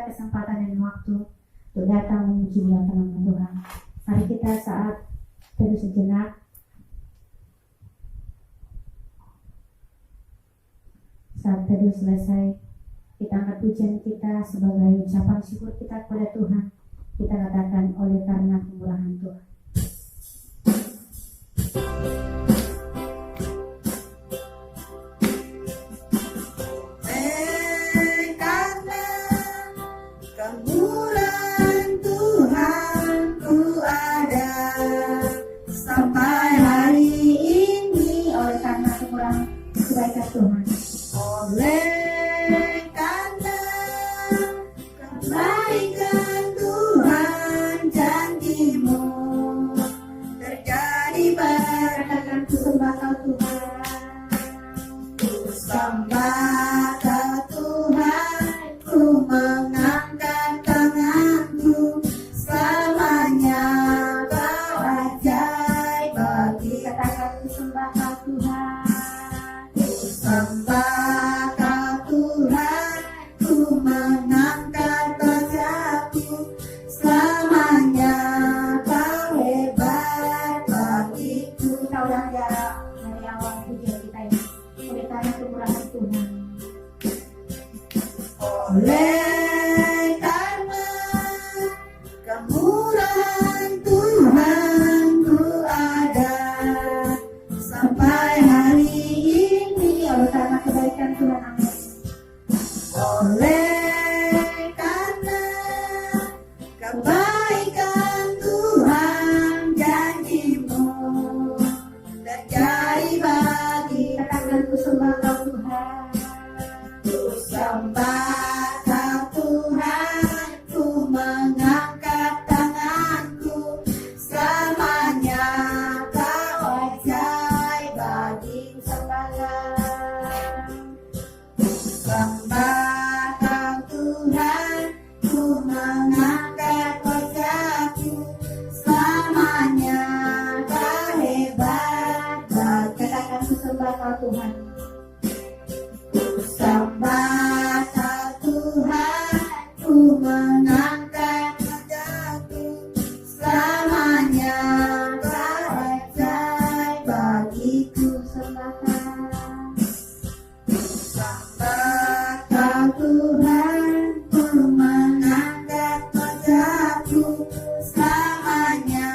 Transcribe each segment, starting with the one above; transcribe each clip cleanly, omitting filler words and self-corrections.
Kesempatan dan waktu untuk datang memuji nama Tuhan. Mari kita saat teduh sejenak. Saat teduh selesai, kita angkat pujian kita sebagai ucapan syukur kita kepada Tuhan. Kita katakan oleh karena kemurahan Tuhan. Kebaikan Tuhan. Oleh karena kebaikan Tuhan, janji-Mu terjadi berkatakan ku sembah Kau Tuhan. Ku sembah Kau Tuhan, ku mengangkat tanganku, selamanya Kau ajaib bagi. Katakan ku sembah Kau Tuhan. Sembah Kau Tuhan, ku mengangkat wajahku, selamanya Kau hebat bagiku. Kita ulang ya dari awal pujian kita ini. Oleh karena kemurahan Tuhan. Oleh karena kemurahan Tuhan, ku ada sampai hari ini. Oleh karena kebaikan Tuhan, amin. Oleh karena kebaikan Tuhan, janji-Mu terjadi bagi. Katakan ku sembah Kau Tuhan. Ku sembah Kau Tuhan, ku mengangkat tanganku, selamanya Kau ajaib bagi. Sembah Kau Tuhan, ku mengangkat wajahku, selamanya Kau hebat bagi. Katakan ku sembah Kau Tuhan. Ku sembah Kau Tuhan, ku mengangkat wajahku, selamanya Kau ajaib bagiku. Sembah Kau. Sembah Kau Tuhan, ku mengangkat wajahku, selamanya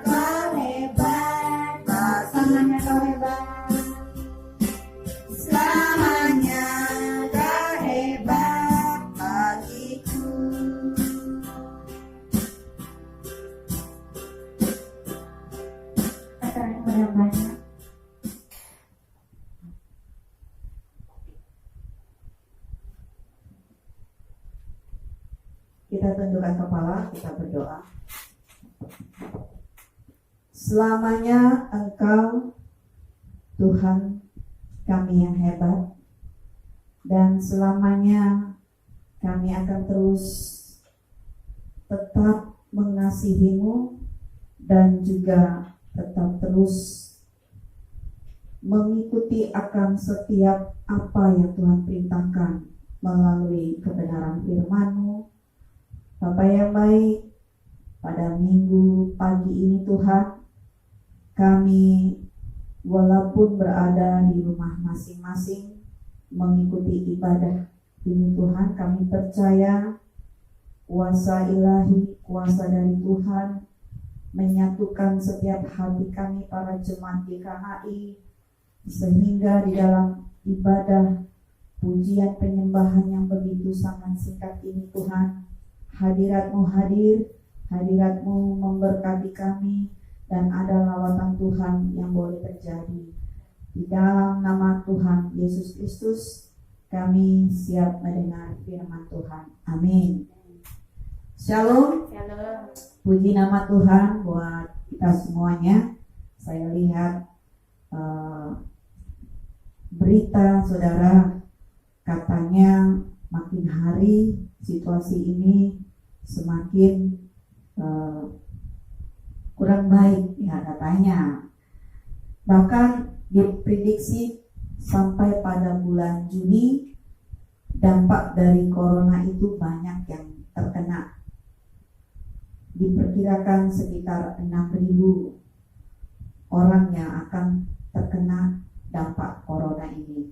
Kau hebat bagi. Selamanya Kau hebat. Selamanya Kau hebat bagiku. Katakan kepada banyak. Kita tundukkan kepala, kita berdoa. Selamanya Engkau Tuhan kami yang hebat, dan selamanya kami akan terus tetap mengasihi-Mu dan juga tetap terus mengikuti akan setiap apa yang Tuhan perintahkan melalui kebenaran firman-Mu. Bapa yang baik, pada minggu pagi ini Tuhan, kami walaupun berada di rumah masing-masing mengikuti ibadah ini Tuhan, kami percaya kuasa ilahi, kuasa dari Tuhan menyatukan setiap hati kami para jemaat GKHI, sehingga di dalam ibadah pujian penyembahan yang begitu sangat singkat ini Tuhan, hadirat-Mu hadir, hadirat-Mu memberkati kami, dan ada lawatan Tuhan yang boleh terjadi. Di dalam nama Tuhan Yesus Kristus, kami siap mendengar firman Tuhan. Amin. Shalom. Shalom. Puji nama Tuhan buat kita semuanya. Saya lihat berita saudara, katanya makin hari situasi ini semakin kurang baik ya katanya. Bahkan diprediksi sampai pada bulan Juni dampak dari corona itu banyak yang terkena. Diperkirakan sekitar 6.000 orang yang akan terkena dampak corona ini.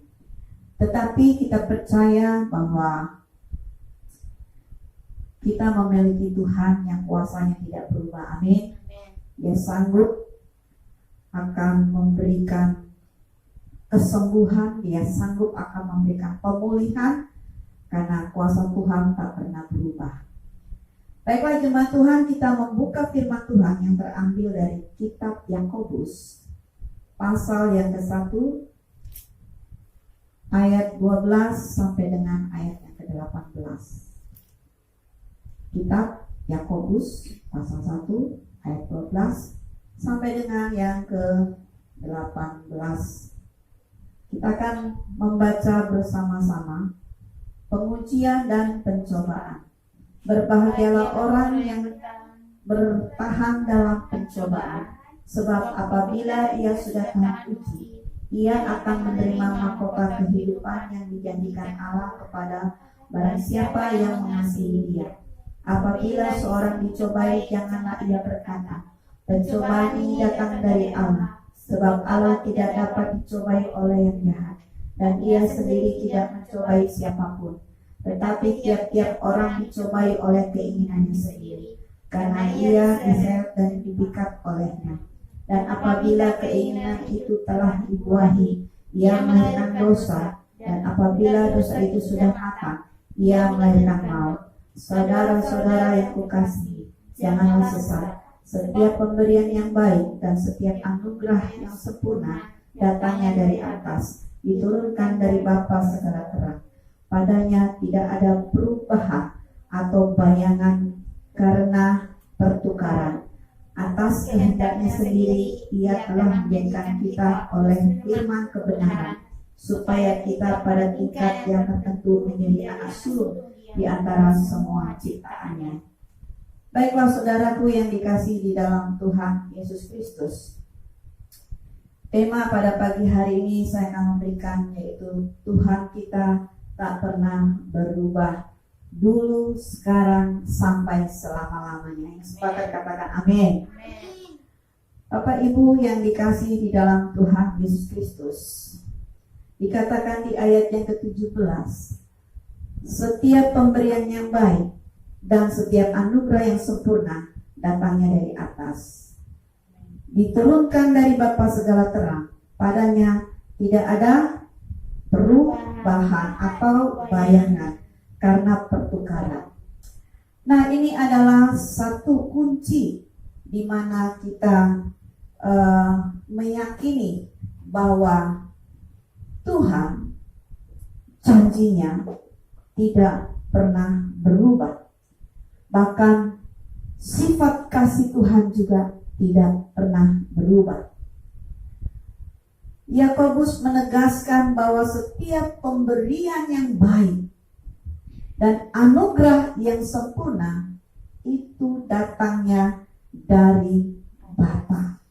Tetapi kita percaya bahwa kita memiliki Tuhan yang kuasanya tidak berubah. Amin. Dia sanggup akan memberikan kesembuhan, dia sanggup akan memberikan pemulihan, karena kuasa Tuhan tak pernah berubah. Baiklah jemaat Tuhan, kita membuka firman Tuhan yang terambil dari kitab Yakobus pasal yang ke-1 ayat 12 sampai dengan ayat yang ke-18. Kitab Yakobus pasal 1 ayat 12 sampai dengan yang ke-18. Kita akan membaca bersama-sama pengujian dan pencobaan. Berbahagialah orang yang bertahan dalam pencobaan, sebab apabila ia sudah tahan uji, ia akan menerima mahkota kehidupan yang dijanjikan Allah kepada barang siapa yang mengasihi dia. Apabila seorang dicobai, janganlah ia berkata, pencobaan ini datang dari Allah, sebab Allah tidak dapat dicobai oleh yang jahat, dan ia sendiri tidak mencobai siapapun. Tetapi tiap-tiap orang dicobai oleh keinginannya sendiri, karena ia diseret dan dipikat olehnya. Dan apabila keinginan itu telah dibuahi, ia melahirkan dosa, dan apabila dosa itu sudah matang, ia melahirkan maut. Saudara-saudara yang kukasihi, janganlah sesat. Setiap pemberian yang baik dan setiap anugerah yang sempurna datangnya dari atas, diturunkan dari Bapa segala terang. Padanya tidak ada perubahan atau bayangan karena pertukaran. Atas kehendaknya sendiri ia telah menjadikan kita oleh firman kebenaran, supaya kita pada tingkat yang tertentu menjadi anak sulung di antara semua ciptaannya. Baiklah saudaraku yang dikasihi di dalam Tuhan Yesus Kristus, tema pada pagi hari ini saya akan memberikan yaitu Tuhan kita tak pernah berubah, dulu, sekarang, sampai selama-lamanya. Yang sepakat katakan amin. Bapak Ibu yang dikasihi di dalam Tuhan Yesus Kristus, dikatakan di ayat yang ke-17, setiap pemberian yang baik dan setiap anugerah yang sempurna datangnya dari atas, diturunkan dari Bapa segala terang. Padanya tidak ada perubahan atau bayangan karena pertukaran. Nah, ini adalah satu kunci di mana kita meyakini bahwa Tuhan janjinya tidak pernah berubah. Bahkan sifat kasih Tuhan juga tidak pernah berubah. Yakobus menegaskan bahwa setiap pemberian yang baik dan anugerah yang sempurna itu datangnya dari Bapa.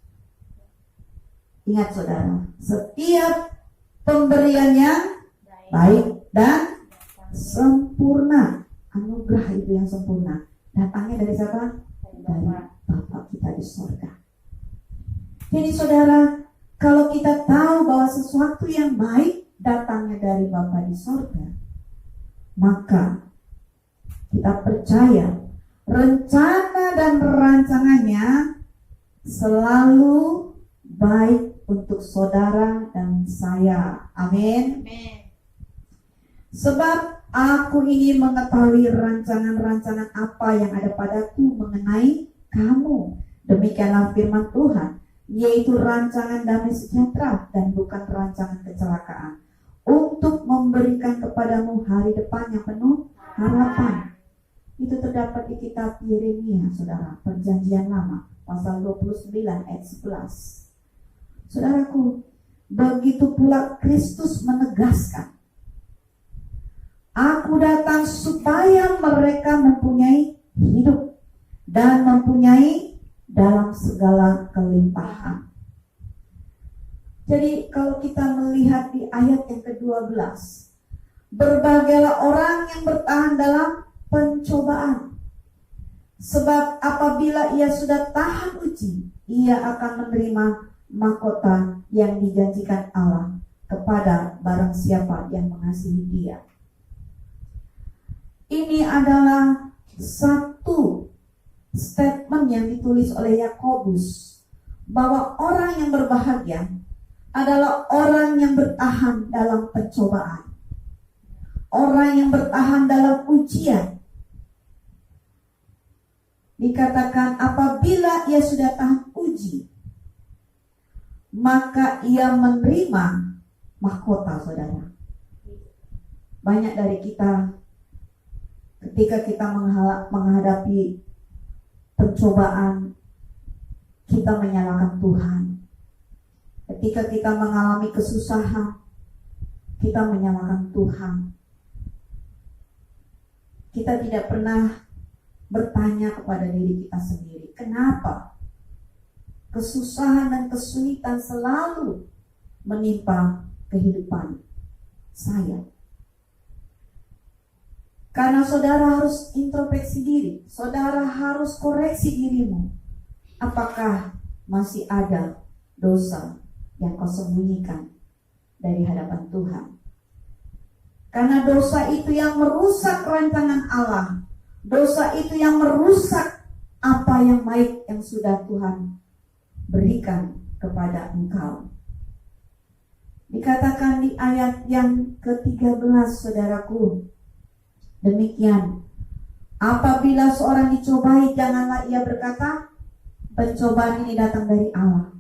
Ingat saudara, setiap pemberian yang baik dan sempurna, anugerah itu yang sempurna, datangnya dari siapa? Dari Bapa kita di surga. Jadi saudara, kalau kita tahu bahwa sesuatu yang baik datangnya dari Bapa di surga, maka kita percaya rencana dan rancangannya selalu baik untuk saudara dan saya. Amin. Sebab aku ingin mengetahui rancangan-rancangan apa yang ada padaku mengenai kamu. Demikianlah firman Tuhan, yaitu rancangan damai sejahtera dan bukan rancangan kecelakaan, untuk memberikan kepadamu hari depan yang penuh harapan. Itu terdapat di kitab Yeremia, saudara, Perjanjian Lama, pasal 29 ayat 11. Saudaraku, begitu pula Kristus menegaskan, aku datang supaya mereka mempunyai hidup dan mempunyai dalam segala kelimpahan. Jadi kalau kita melihat di ayat yang ke-12, berbagailah orang yang bertahan dalam pencobaan. Sebab apabila ia sudah tahan uji, ia akan menerima mahkota yang dijanjikan Allah kepada barang siapa yang mengasihi Dia. Ini adalah satu statement yang ditulis oleh Yakobus, bahwa orang yang berbahagia adalah orang yang bertahan dalam pencobaan, orang yang bertahan dalam ujian. Dikatakan apabila ia sudah tahan uji, maka ia menerima mahkota, saudara. Banyak dari kita ketika kita menghadapi pencobaan, kita menyalahkan Tuhan. Ketika kita mengalami kesusahan, kita menyalahkan Tuhan. Kita tidak pernah bertanya kepada diri kita sendiri, kenapa kesusahan dan kesulitan selalu menimpa kehidupan saya? Karena saudara harus introspeksi diri, saudara harus koreksi dirimu. Apakah masih ada dosa yang kau sembunyikan dari hadapan Tuhan? Karena dosa itu yang merusak rancangan Allah. Dosa itu yang merusak apa yang baik yang sudah Tuhan berikan kepada engkau. Dikatakan di ayat yang ke-13, saudaraku, demikian, apabila seorang dicobai, janganlah ia berkata, pencobaan ini datang dari Allah.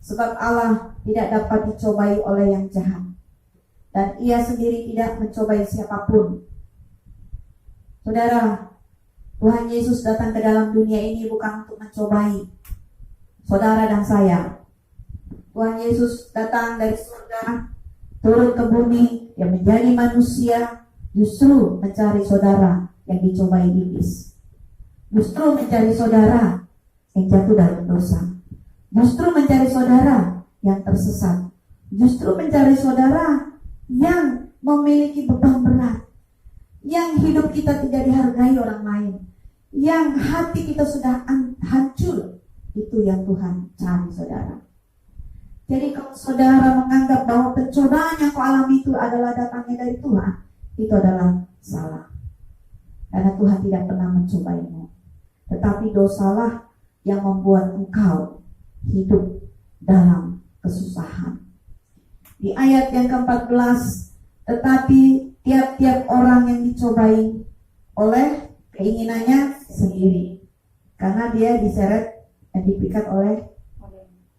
Sebab Allah tidak dapat dicobai oleh yang jahat, dan ia sendiri tidak mencobai siapapun. Saudara, Tuhan Yesus datang ke dalam dunia ini bukan untuk mencobai saudara dan saya. Tuhan Yesus datang dari surga, turun ke bumi, yang menjadi manusia, justru mencari saudara yang dicobai iblis. Justru mencari saudara yang jatuh dalam dosa. Justru mencari saudara yang tersesat. Justru mencari saudara yang memiliki beban berat, yang hidup kita tidak dihargai orang lain, yang hati kita sudah hancur. Itu yang Tuhan cari, saudara. Jadi kalau saudara menganggap bahwa pencobaan yang kau alami itu adalah datangnya dari Tuhan, itu adalah salah. Karena Tuhan tidak pernah mencobaimu, tetapi dosalah yang membuat engkau hidup dalam kesusahan. Di ayat yang ke-14, tetapi tiap-tiap orang yang dicobai oleh keinginannya sendiri, karena dia diseret dan dipikat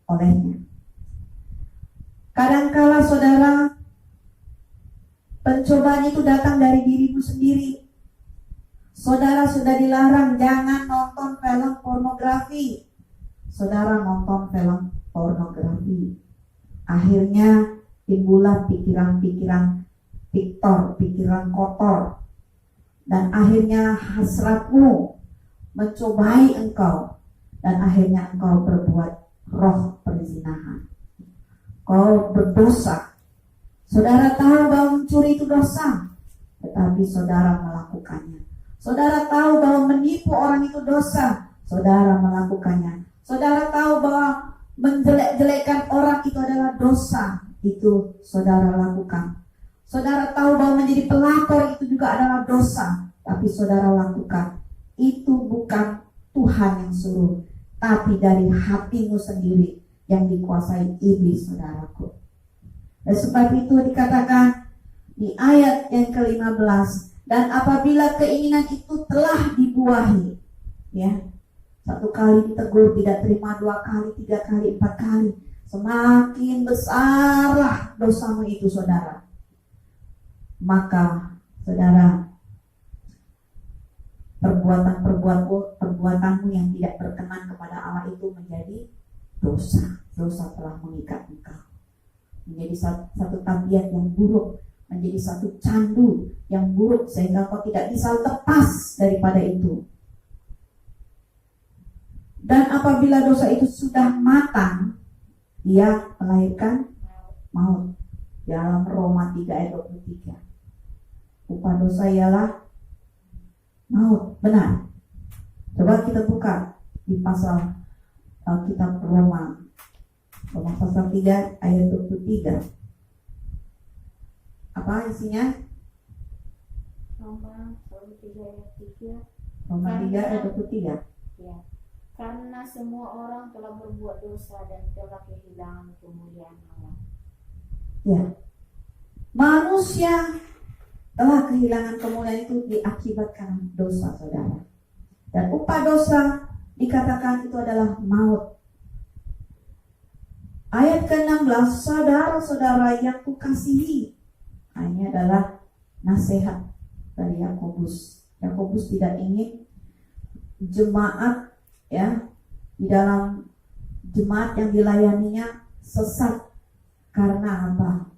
olehnya. Kadangkala saudara, pencobaan itu datang dari dirimu sendiri. Saudara sudah dilarang jangan nonton film pornografi. Saudara nonton film pornografi, akhirnya timbullah pikiran-pikiran piktor, pikiran kotor, dan akhirnya hasratmu mencobai engkau, dan akhirnya engkau berbuat roh perzinahan. Kau berdosa. Saudara tahu bahwa mencuri itu dosa, tetapi saudara melakukannya. Saudara tahu bahwa menipu orang itu dosa, saudara melakukannya. Saudara tahu bahwa menjelek-jelekkan orang itu adalah dosa, itu saudara lakukan. Saudara tahu bahwa menjadi pelakor itu juga adalah dosa, tapi saudara lakukan. Itu bukan Tuhan yang suruh. tapi dari hatimu sendiri yang dikuasai iblis, saudaraku. Dan sebab itu dikatakan di ayat yang ke-15, dan apabila keinginan itu telah dibuahi, ya, satu kali ditegur tidak terima, 2 kali, 3 kali, 4 kali, semakin besarlah dosamu itu, saudara. Maka saudara, perbuatanmu yang tidak berkenan kepada Allah itu menjadi dosa. Dosa telah mengikat engkau, menjadi satu tabiat yang buruk, menjadi satu candu yang buruk, sehingga kau tidak bisa lepas daripada itu. Dan apabila dosa itu sudah matang, ia melahirkan maut. Dalam Roma 3 ayat 23, upah dosa ialah maut. Benar. Coba kita buka di pasal kitab Roma pasal 3 ayat 23. Apa isinya? Roma 3 ayat 3. Roma 3 ayat 23. Ya. Karena semua orang telah berbuat dosa dan telah kehilangan kemuliaan Allah. Ya. Manusia telah kehilangan kemuliaan itu diakibatkan dosa, saudara. Dan upah dosa dikatakan itu adalah maut. Ayat ke-16, saudara-saudara yang kukasihi, ini adalah nasihat dari Yakobus. Yakobus tidak ingin jemaat, ya, di dalam jemaat yang dilayaninya sesat. Karena apa?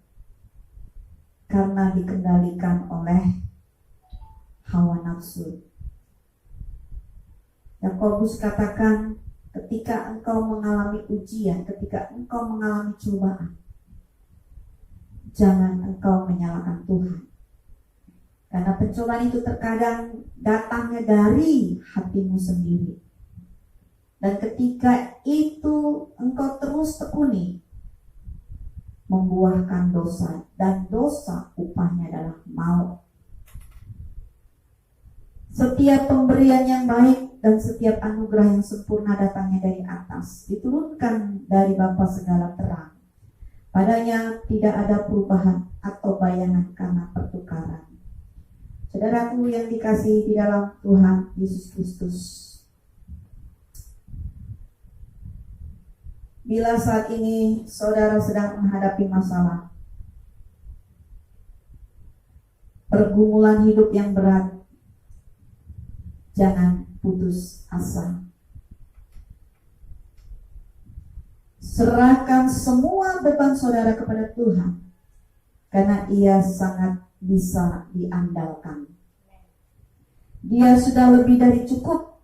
Karena dikendalikan oleh hawa nafsu. Yakobus katakan, ketika engkau mengalami ujian, ketika engkau mengalami cobaan, jangan engkau menyalahkan Tuhan. Karena pencobaan itu terkadang datangnya dari hatimu sendiri. Dan ketika itu engkau terus tekuni, membuahkan dosa, dan dosa upahnya adalah maut. Setiap pemberian yang baik dan setiap anugerah yang sempurna datangnya dari atas, diturunkan dari Bapa segala terang. Padanya tidak ada perubahan atau bayangan karena pertukaran. Saudaraku yang dikasihi di dalam Tuhan Yesus Kristus, bila saat ini saudara sedang menghadapi masalah, pergumulan hidup yang berat, jangan putus asa. Serahkan semua beban saudara kepada Tuhan, karena Ia sangat bisa diandalkan. Dia sudah lebih dari cukup.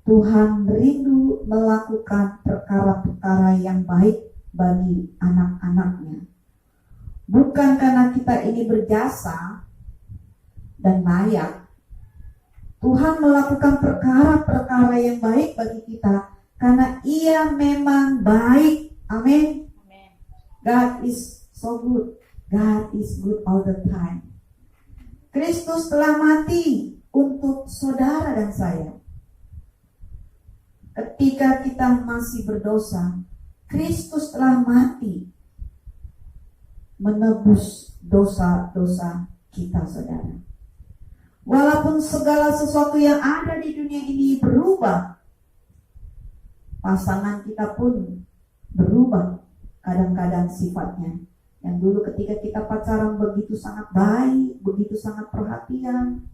Tuhan rindu melakukan perkara-perkara yang baik bagi anak-anaknya. Bukan karena kita ini berjasa dan layak. Tuhan melakukan perkara-perkara yang baik bagi kita karena Ia memang baik. Amin. God is so good. God is good all the time. Kristus telah mati untuk saudara dan saya. Ketika kita masih berdosa, Kristus telah mati menebus dosa-dosa kita, saudara. Walaupun segala sesuatu yang ada di dunia ini berubah, pasangan kita pun berubah kadang-kadang sifatnya. Yang dulu ketika kita pacaran begitu sangat baik, begitu sangat perhatian,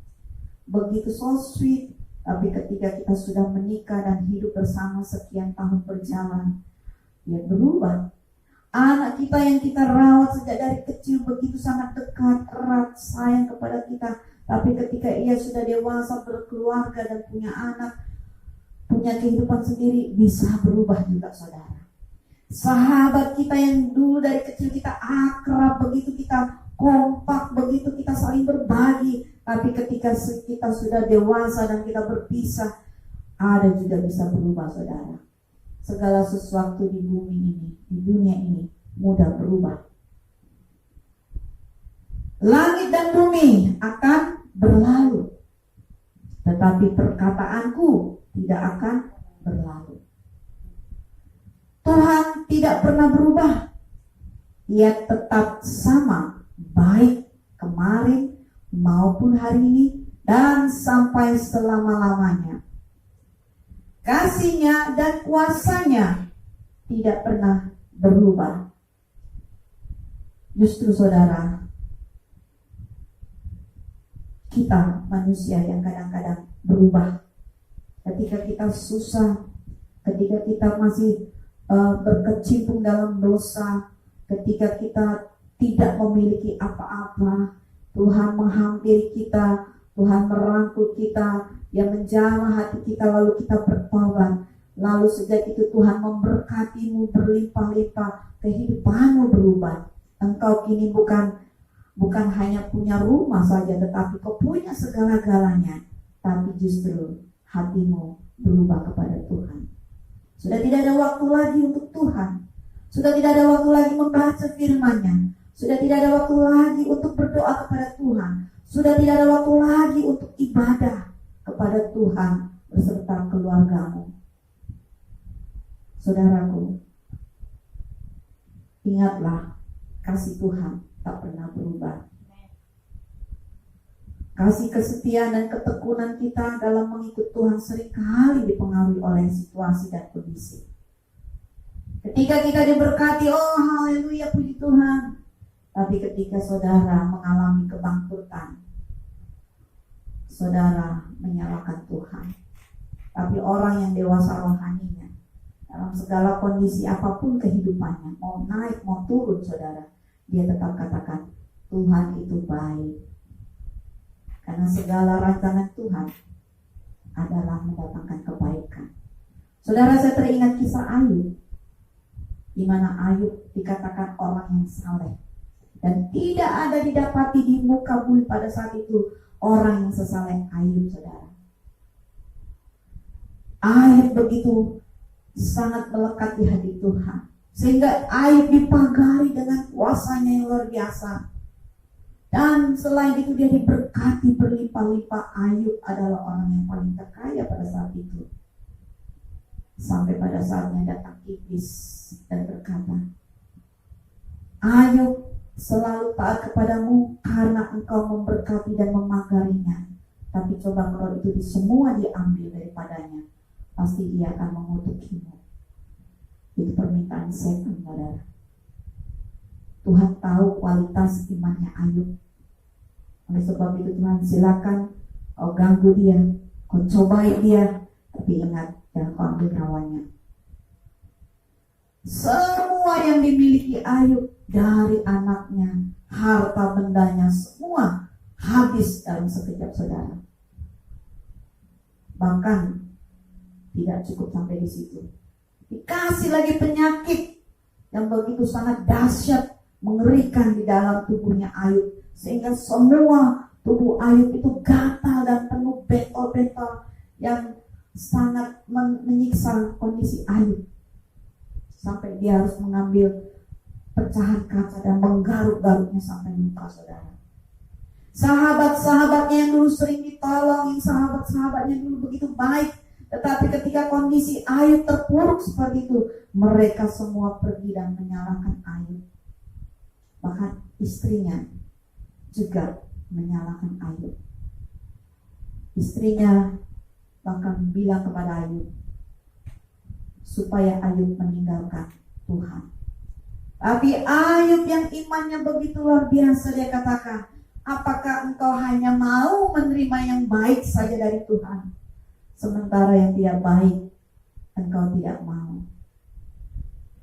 begitu so sweet. Tapi ketika kita sudah menikah dan hidup bersama sekian tahun berjalan, dia berubah. Anak kita yang kita rawat sejak dari kecil begitu sangat dekat, erat, sayang kepada kita. Tapi ketika ia sudah dewasa, berkeluarga dan punya anak, punya kehidupan sendiri, bisa berubah juga, saudara. Sahabat kita yang dulu dari kecil kita akrab, begitu kita kompak, begitu kita saling berbagi. Tapi ketika kita sudah dewasa dan kita berpisah, ada juga bisa berubah, saudara. Segala sesuatu di bumi ini, di dunia ini, mudah berubah. Langit dan bumi akan berlalu, tetapi perkataanku tidak akan berlalu. Tuhan tidak pernah berubah. Ia tetap sama, baik kemarin maupun hari ini dan sampai selama-lamanya. Kasih-Nya dan kuasa-Nya tidak pernah berubah. Justru saudara, kita manusia yang kadang-kadang berubah. Ketika kita susah, ketika kita masih berkecimpung dalam dosa, ketika kita tidak memiliki apa-apa, Tuhan menghampiri kita, Tuhan merangkul kita, Dia menjamah hati kita, lalu kita bertobat. Lalu sejak itu Tuhan memberkatimu berlimpah-limpah, kehidupanmu berubah. Engkau kini bukan hanya punya rumah saja, tetapi kau punya segala-galanya. Tapi justru hatimu berubah kepada Tuhan. Sudah tidak ada waktu lagi untuk Tuhan. Sudah tidak ada waktu lagi membaca firman-Nya. Sudah tidak ada waktu lagi untuk berdoa kepada Tuhan. Sudah tidak ada waktu lagi untuk ibadah kepada Tuhan beserta keluargamu. Saudaraku, ingatlah, kasih Tuhan tak pernah berubah. Kasih kesetiaan dan ketekunan kita dalam mengikut Tuhan seringkali dipengaruhi oleh situasi dan kondisi. Ketika kita diberkati, oh haleluya, puji Tuhan. Tapi ketika saudara mengalami kebangkrutan, saudara menyalahkan Tuhan. Tapi orang yang dewasa rohaninya, dalam segala kondisi apapun kehidupannya, mau naik mau turun saudara, dia tetap katakan Tuhan itu baik. Karena segala rancangan Tuhan adalah mendatangkan kebaikan. Saudara, saya teringat kisah Ayub, di mana Ayub dikatakan orang yang saleh, dan tidak ada didapati di muka bumi pada saat itu orang yang sesaleh Ayub, saudara. Ayub begitu sangat melekat di hati Tuhan, sehingga Ayub dipagari dengan kuasa-Nya yang luar biasa. Dan selain itu dia diberkati berlimpah-limpah. Ayub adalah orang yang paling terkaya pada saat itu. Sampai pada saatnya datang iblis dan berkata, Ayub selalu taat kepadamu karena engkau memberkati dan memagarinya. Tapi coba kalau itu semua diambil daripadanya, pasti ia akan mengutukimu. Itu permintaan setan, saudara. Tuhan tahu kualitas imannya Ayub. Oleh sebab itu Tuhan silakan kau ganggu dia, kau cobai dia, tapi ingat jangan kau ambil nyawanya. Semua yang dimiliki Ayub, dari anaknya, harta bendanya, semua habis dalam sekejap, saudara. Bahkan tidak cukup sampai di situ, dikasih lagi penyakit yang begitu sangat dahsyat, mengerikan di dalam tubuhnya Ayub, sehingga semua tubuh Ayub itu gatal dan penuh betol-betol yang sangat menyiksa kondisi Ayub, sampai dia harus mengambil pecahan kaca dan menggaruk-garuknya sampai luka, saudara. Sahabat-sahabatnya yang dulu sering ditolong, sahabat-sahabatnya dulu begitu baik, tetapi ketika kondisi Ayub terpuruk seperti itu, mereka semua pergi dan menyalahkan Ayub. Bahkan istrinya juga menyalahkan Ayub. Istrinya bahkan bilang kepada Ayub supaya Ayub meninggalkan Tuhan. Tapi Ayub yang imannya begitu luar biasa, dia katakan, apakah engkau hanya mau menerima yang baik saja dari Tuhan, sementara yang tidak baik engkau tidak mau?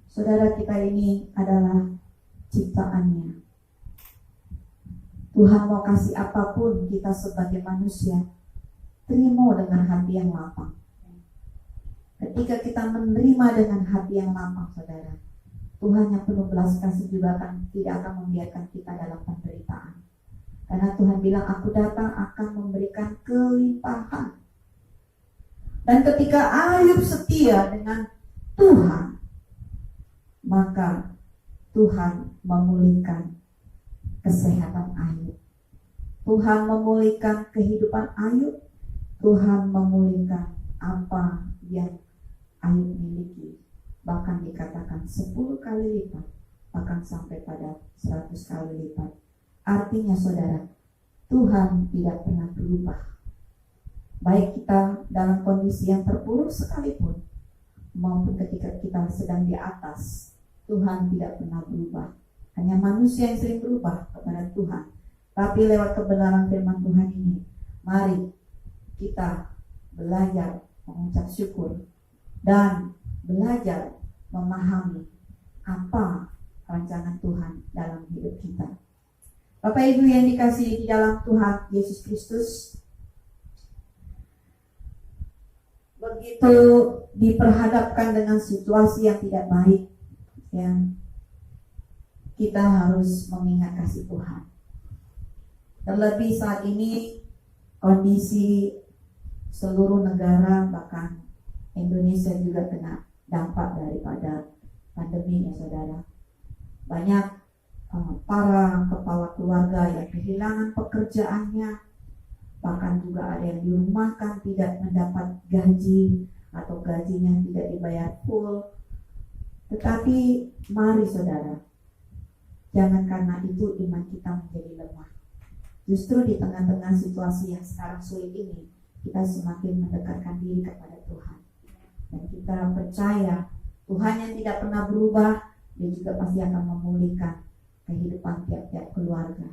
Saudara, kita ini adalah ciptaannya. Tuhan mau kasih apapun kita sebagai manusia, terima dengan hati yang lapang. Ketika kita menerima dengan hati yang lapang, saudara, Tuhan yang penuh belas kasih juga tidak akan membiarkan kita dalam penderitaan. Karena Tuhan bilang, aku datang akan memberikan kelimpahan. Dan ketika Ayub setia dengan Tuhan, maka Tuhan memulihkan kesehatan Ayub. Tuhan memulihkan kehidupan Ayub. Tuhan memulihkan apa yang Ayub miliki. bahkan dikatakan 10 kali lipat, bahkan sampai pada 100 kali lipat. Artinya saudara, Tuhan tidak pernah berubah. Baik kita dalam kondisi yang terpuruk sekalipun, maupun ketika kita sedang di atas, Tuhan tidak pernah berubah. Hanya manusia yang sering berubah kepada Tuhan. Tapi lewat kebenaran firman Tuhan ini, mari kita belajar mengucap syukur dan belajar memahami apa rancangan Tuhan dalam hidup kita. Bapak Ibu yang dikasihi di dalam Tuhan Yesus Kristus, begitu diperhadapkan dengan situasi yang tidak baik, ya, kita harus mengingat kasih Tuhan. Terlebih saat ini kondisi seluruh negara, bahkan Indonesia juga kena dampak daripada pandemi ya saudara. Banyak para kepala keluarga yang kehilangan pekerjaannya, bahkan juga ada yang dirumahkan tidak mendapat gaji atau gajinya tidak dibayar full. Tetapi mari saudara, jangan karena itu iman kita menjadi lemah. Justru di tengah-tengah situasi yang sekarang sulit ini, kita semakin mendekatkan diri kepada Tuhan. Dan kita percaya Tuhan yang tidak pernah berubah, Dia juga pasti akan memulihkan kehidupan tiap-tiap keluarga.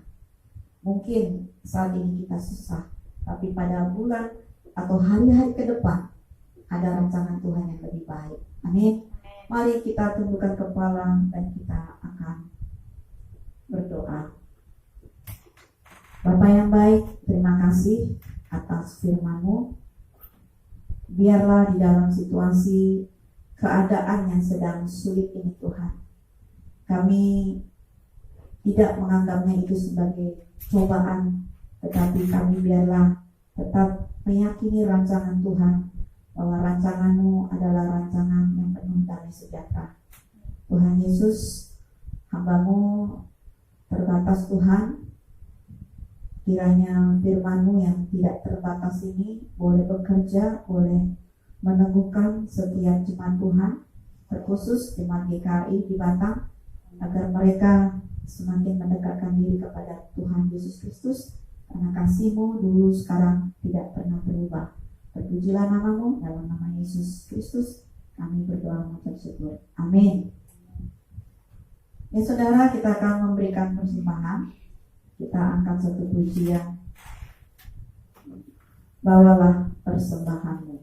Mungkin saat ini kita susah, tapi pada bulan atau hari-hari ke depan ada rancangan Tuhan yang lebih baik. Amin. Mari kita tundukkan kepala dan kita akan berdoa. Bapa yang baik, terima kasih atas firman-Mu. Biarlah di dalam situasi keadaan yang sedang sulit ini Tuhan, kami tidak menganggapnya itu sebagai cobaan, tetapi kami biarlah tetap meyakini rancangan Tuhan, bahwa rancangan-Mu adalah rancangan yang penuh damai sejahtera. Tuhan Yesus, hamba-Mu terbatas Tuhan, kiranya firman-Mu yang tidak terbatas ini boleh bekerja, boleh meneguhkan setiap jemaat Tuhan, terkhusus jemaat GKI di Batam, agar mereka semakin mendekatkan diri kepada Tuhan Yesus Kristus, karena kasih-Mu dulu sekarang tidak pernah berubah. Terpujilah nama-Mu, dalam nama Yesus Kristus kami berdoa mengucap syukur. Amin. Ya saudara, kita akan memberikan persembahan. Kita angkat satu pujian. Bawalah persembahanmu.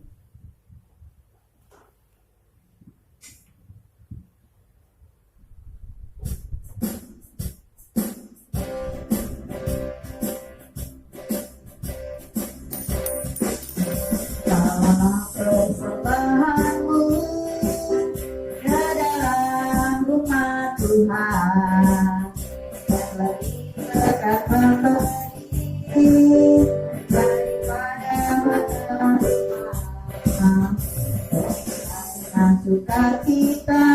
Bawalah persembahanmu ke dalam rumah Tuhan. Kata memberi daripada dengan sukacita,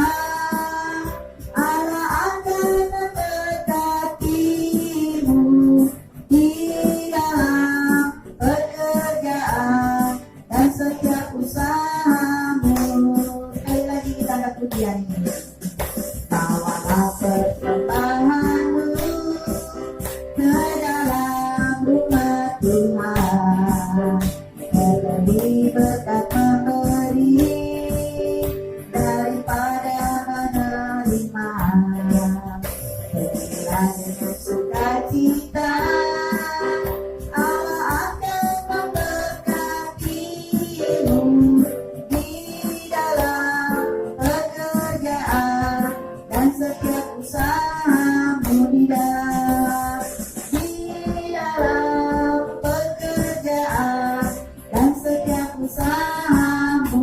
Allah akan memberkatimu di dalam pekerjaan dan setiap usahamu. Sekali lagi kita angkat pujian ini. Bawalah persembahanmu ke dalam rumah Tuhan, lebih berkat memberi daripada menerima. Berilah dengan sukacita, Allah akan memberkatimu di dalam pekerjaan dan setiap usahamu di dalam pekerjaan dan setiap usahamu.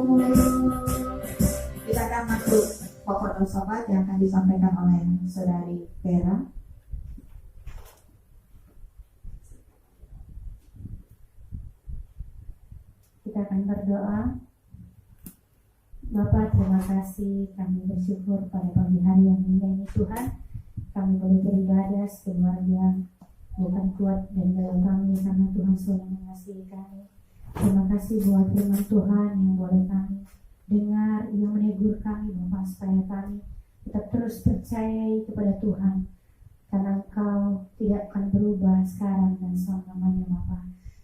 Kita akan masuk pokok dosa yang akan disampaikan oleh saudari Vera. Kita akan berdoa. Bapa, terima kasih, kami bersyukur pada pagi hari yang indah ini Tuhan. Kami boleh beribadah sekeluarga, bukan kuat dan dalam kami, karena Tuhan selalu mengasihi kami. Terima kasih buat firman Tuhan yang boleh kami dengar, yang menegur kami Bapa, supaya kami tetap terus percaya kepada Tuhan, karena Engkau tidak akan berubah sekarang dan selama-lamanya Bapa.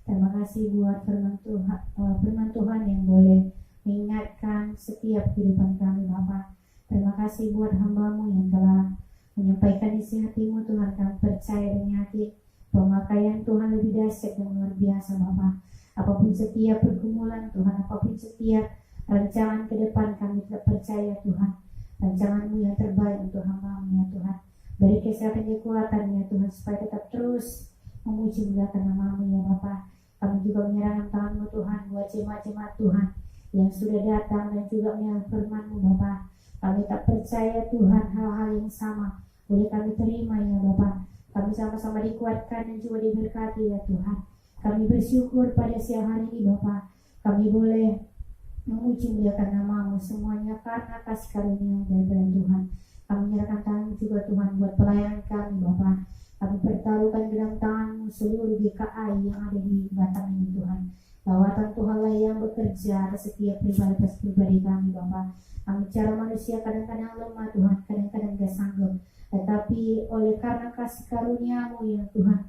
Terima kasih buat firman Tuhan yang boleh mengingatkan setiap kehidupan kami Bapa. Terima kasih buat hamba-Mu yang telah menyampaikan isi hati-Mu Tuhan. Kami percaya dan yakin pemakaian Tuhan lebih dahsyat dan luar biasa Bapa. Apapun setiap pergumulan Tuhan, apapun setiap rancangan ke depan, kami tetap percaya Tuhan, rancangan-Mu yang terbaik untuk hamba-Mu ya Tuhan. Beri kesehatan kekuatan ya Tuhan, supaya tetap terus memuji muliakan nama-Mu ya Bapa. Kami juga menyerahkan tangan-Mu Tuhan buat jemaat-jemaat Tuhan yang sudah datang dan juga menyerahkan firman-Mu Bapa. Kami tak percaya Tuhan hal-hal yang sama boleh kami terima ya Bapa. Kami sama-sama dikuatkan dan juga diberkati ya Tuhan. Kami bersyukur pada siang hari ini Bapa. Kami boleh memuji muliakan nama-Mu semuanya karena kasih karunia daripada Tuhan. Kami menyerahkan tangan juga Tuhan buat pelayanan kami Bapa. Kami pertaruhkan di dalam tangan-Mu seluruh GKI yang ada di Batam ini Tuhan. Lawatan Tuhanlah yang bekerja atas setiap pribadi kami Bapa. Kami cara manusia kadang-kadang lemah Tuhan, kadang-kadang gak sanggup. Tetapi oleh karena kasih karunia-Mu yang Tuhan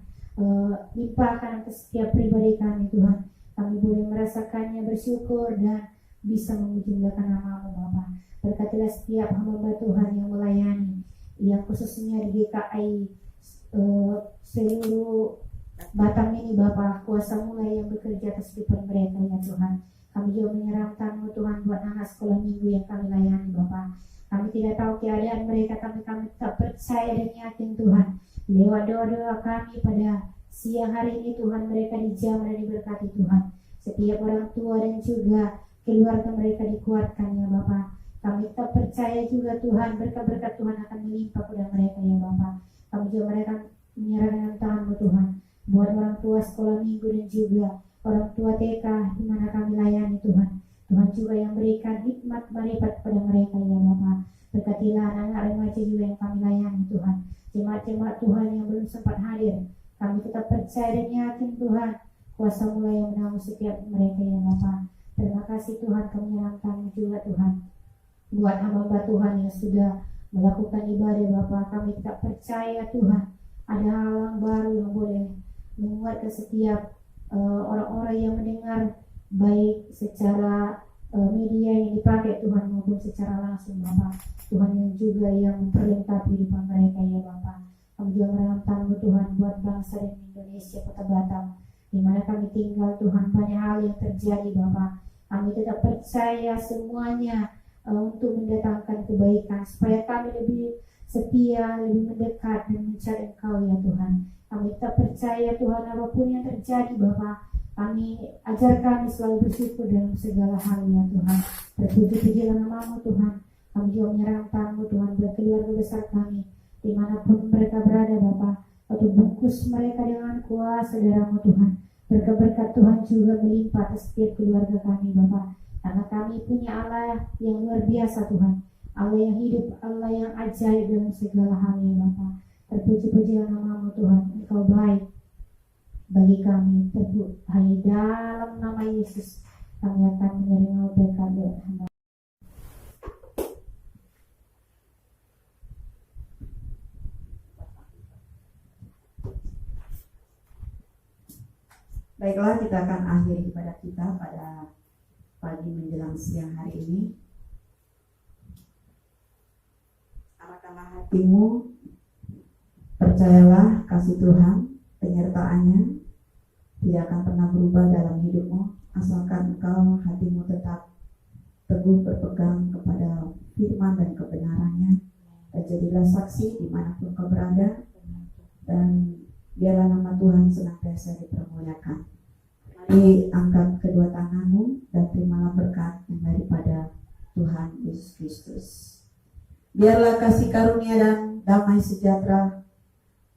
limpahkan atas setiap pribadi kami Tuhan, kami boleh merasakannya, bersyukur dan bisa memuji nama-Mu Bapa. Berkatilah setiap hamba Tuhan yang melayani, yang khususnya di GKI seluruh Batam ini Bapa. Kuasa mulai yang bekerja atas kehidupan mereka ya Tuhan. Kami juga menyerahkan-Mu Tuhan buat anak sekolah minggu yang kami layani Bapa. Kami tidak tahu keadaan mereka, kami tak percaya dan yakin Tuhan. Lewat doa-doa kami pada siang hari ini Tuhan, mereka dijamah dan diberkati Tuhan. Setiap orang tua dan juga keluarga mereka dikuatkan ya Bapa. Kami tak percaya juga Tuhan, berkat-berkat Tuhan akan melimpah pada mereka ya Bapa. Kami juga menyerahkan tangan-Mu Tuhan buat orang tua sekolah minggu dan juga orang tua TK di mana kami layani Tuhan. Tuhan juga yang berikan hikmat marifat kepada mereka ya Bapa. Berkatilah anak-anak remaja juga yang kami layani Tuhan. Jemaat-jemaat Tuhan yang belum sempat hadir, kami tetap percaya dan yakin Tuhan, kuasa mulai yang menanggung setiap mereka ya Bapa. Terima kasih Tuhan, kami menyerahkan juga Tuhan buat hamba Tuhan yang sudah melakukan ibadah Bapa. Kami tetap percaya Tuhan, ada hal baru yang boleh menguatkan setiap orang-orang yang mendengar, baik secara media yang dipakai Tuhan maupun secara langsung Bapa. Tuhan yang juga yang memperlengkapi kehidupan mereka ya Bapa. Kami juga menyerahkan Tuhan buat bangsa dan Indonesia, Kota Batam, di mana kami tinggal Tuhan. Banyak hal yang terjadi Bapa. Kami tetap percaya semuanya untuk mendatangkan kebaikan, supaya kami lebih setia, lebih mendekat dan mencari Engkau ya Tuhan. Kami tetap percaya Tuhan, apapun yang terjadi Bapa, kami ajar kami selalu bersyukur dalam segala hal ya Tuhan. Terpuji-pujilah nama-Mu Tuhan. Kami juga menyerahkan tangan-Mu Tuhan buat keluarga besar kami, dimanapun mereka berada Bapa. Waktu bungkus mereka dengan kuasa darah-Mu Tuhan. Berkat-berkat Tuhan juga melimpah atas setiap keluarga kami Bapa. Karena kami punya Allah yang luar biasa Tuhan, Allah yang hidup, Allah yang ajaib dalam segala hal ya Bapa. Terpuji-pujilah nama-Mu Tuhan. Engkau baik bagi kami. Hanya dalam nama Yesus kami akan menerima berkat doa hamba. Baiklah, kita akan akhiri ibadah kita pada pagi menjelang siang hari ini. Arahkanlah hatimu, percayalah kasih Tuhan, penyertaannya tidak akan pernah berubah dalam hidupmu, asalkan engkau hatimu tetap teguh berpegang kepada firman dan kebenarannya. Dan jadilah saksi dimanapun kau berada, dan biarlah nama Tuhan senantiasa dipermuliakan. Mari angkat kedua tanganmu dan terimalah berkat yang daripada Tuhan Yesus Kristus. Biarlah kasih karunia dan damai sejahtera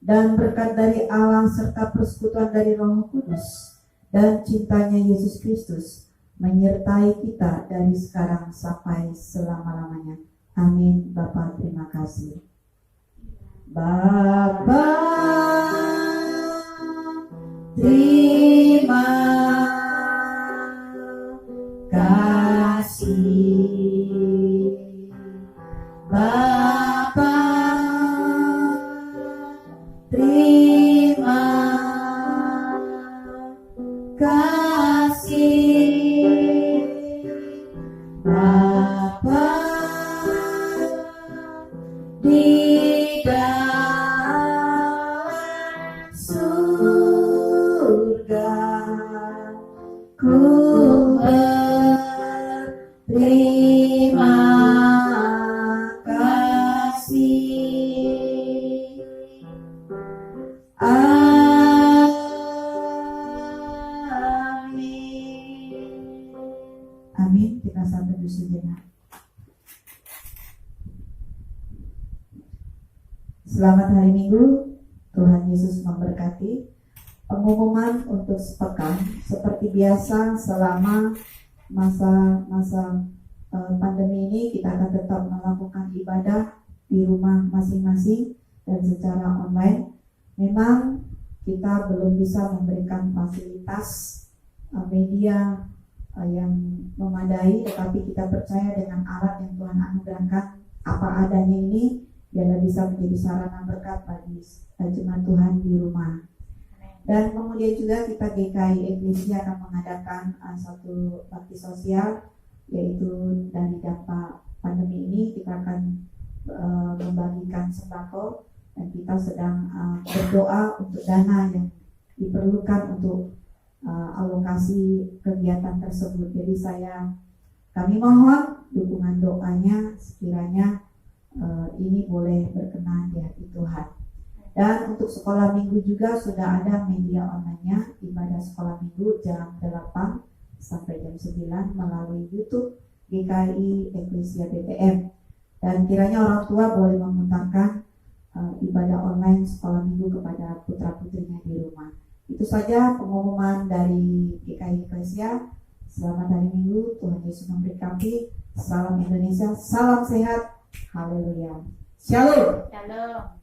dan berkat dari Allah serta persekutuan dari Roh Kudus dan cintanya Yesus Kristus menyertai kita dari sekarang sampai selama-lamanya. Amin. Bapa, terima kasih. Bapa, terima kasih. Bapa, terima kasih. Bapa di dalam surga, ku berterima kasih. Amin. Amin. Kita sampai di sejenak. Selamat hari Minggu. Tuhan Yesus memberkati. Pengumuman untuk sepekan seperti biasa selama masa pandemi ini kita akan tetap melakukan ibadah di rumah masing-masing dan secara online. Memang kita belum bisa memberikan fasilitas media yang memadai, tetapi kita percaya dengan alat yang Tuhan anugerahkan apa adanya ini biarlah bisa menjadi sarana berkat bagi jemaat Tuhan di rumah. Dan kemudian juga kita GKI Eklesia akan mengadakan satu bakti sosial, yaitu dari dampak pandemi ini kita akan membagikan sembako dan kita sedang berdoa untuk dana yang diperlukan untuk alokasi kegiatan tersebut. Jadi kami mohon dukungan doanya sekiranya ini boleh berkenan di hati Tuhan. Dan untuk sekolah minggu juga sudah ada media online-nya, ibadah sekolah minggu jam 8 sampai jam 9 melalui YouTube GKI Eklesia BTM. Dan kiranya orang tua boleh memutarkan ibadah online sekolah minggu kepada putra-putrinya di rumah. Itu saja pengumuman dari GKI Eklesia. Selamat hari Minggu, Tuhan Yesus memberkati. Salam Indonesia, salam sehat. Haleluya. Shalom. Shalom.